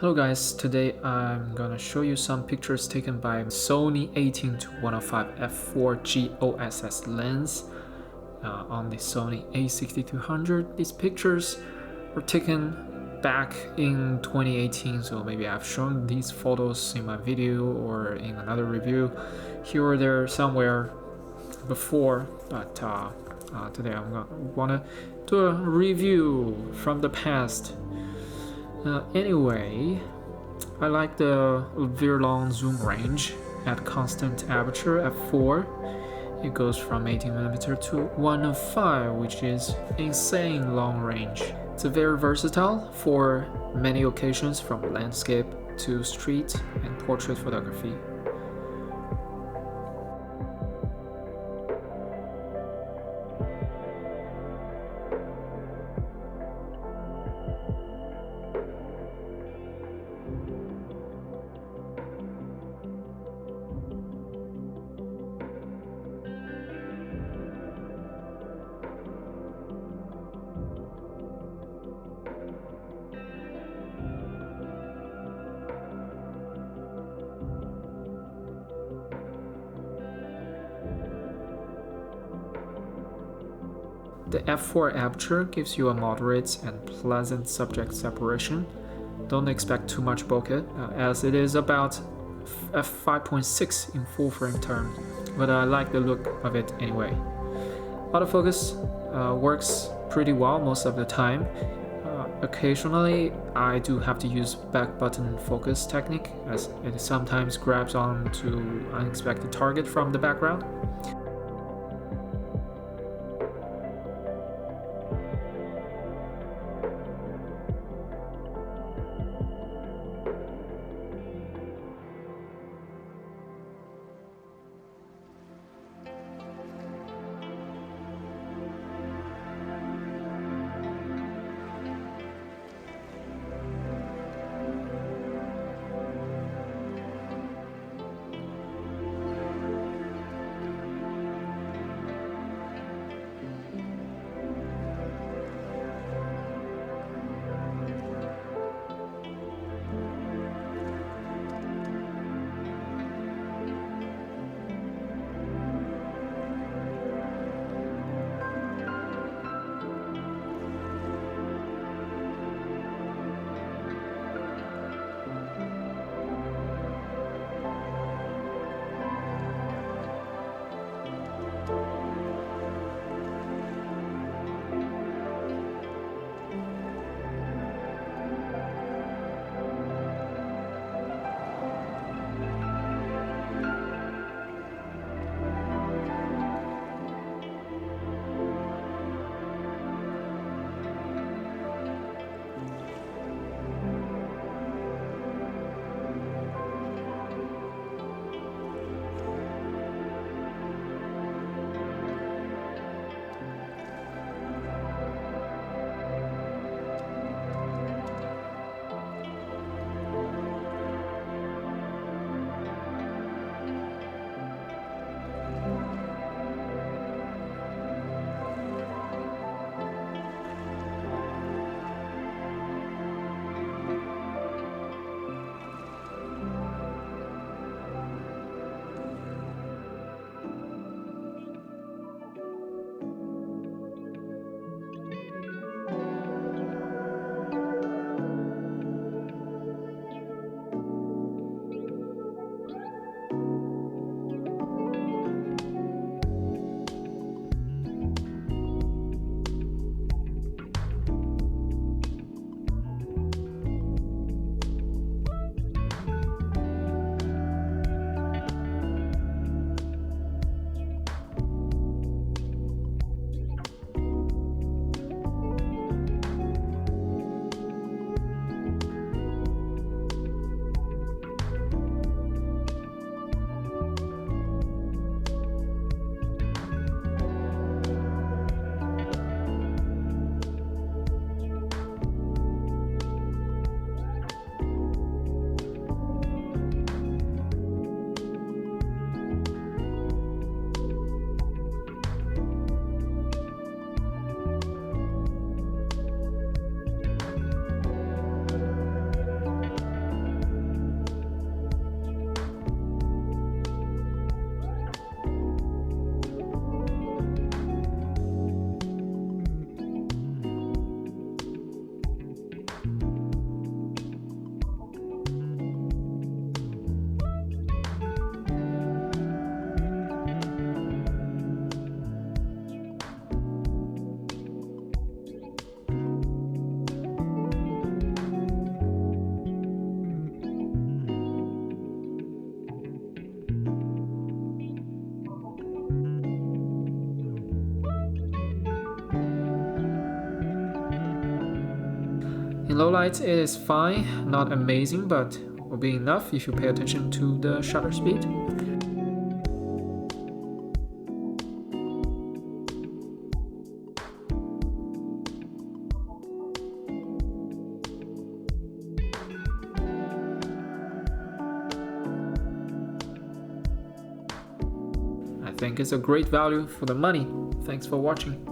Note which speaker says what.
Speaker 1: Hello guys, today I'm gonna show you some pictures taken by Sony 18-105 f4 G OSS lens on the Sony A6200. These pictures were taken back in 2018, so maybe I've shown these photos in my video or in another review here or there somewhere before, but today I'm gonna wanna do a review from the past. Anyway, I like the very long zoom range at constant aperture f4. It goes from 18mm to 105, which is insane long range. It's very versatile for many occasions, from landscape to street and portrait photography. The f4 aperture gives you a moderate and pleasant subject separation. Don't expect too much bokeh, as it is about f5.6 in full frame terms, but I like the look of it anyway. Autofocus works pretty well most of the time. Occasionally, I do have to use back button focus technique, as it sometimes grabs on to unexpected target from the background. In low light, it is fine, not amazing, but will be enough if you pay attention to the shutter speed. I think it's a great value for the money. Thanks for watching.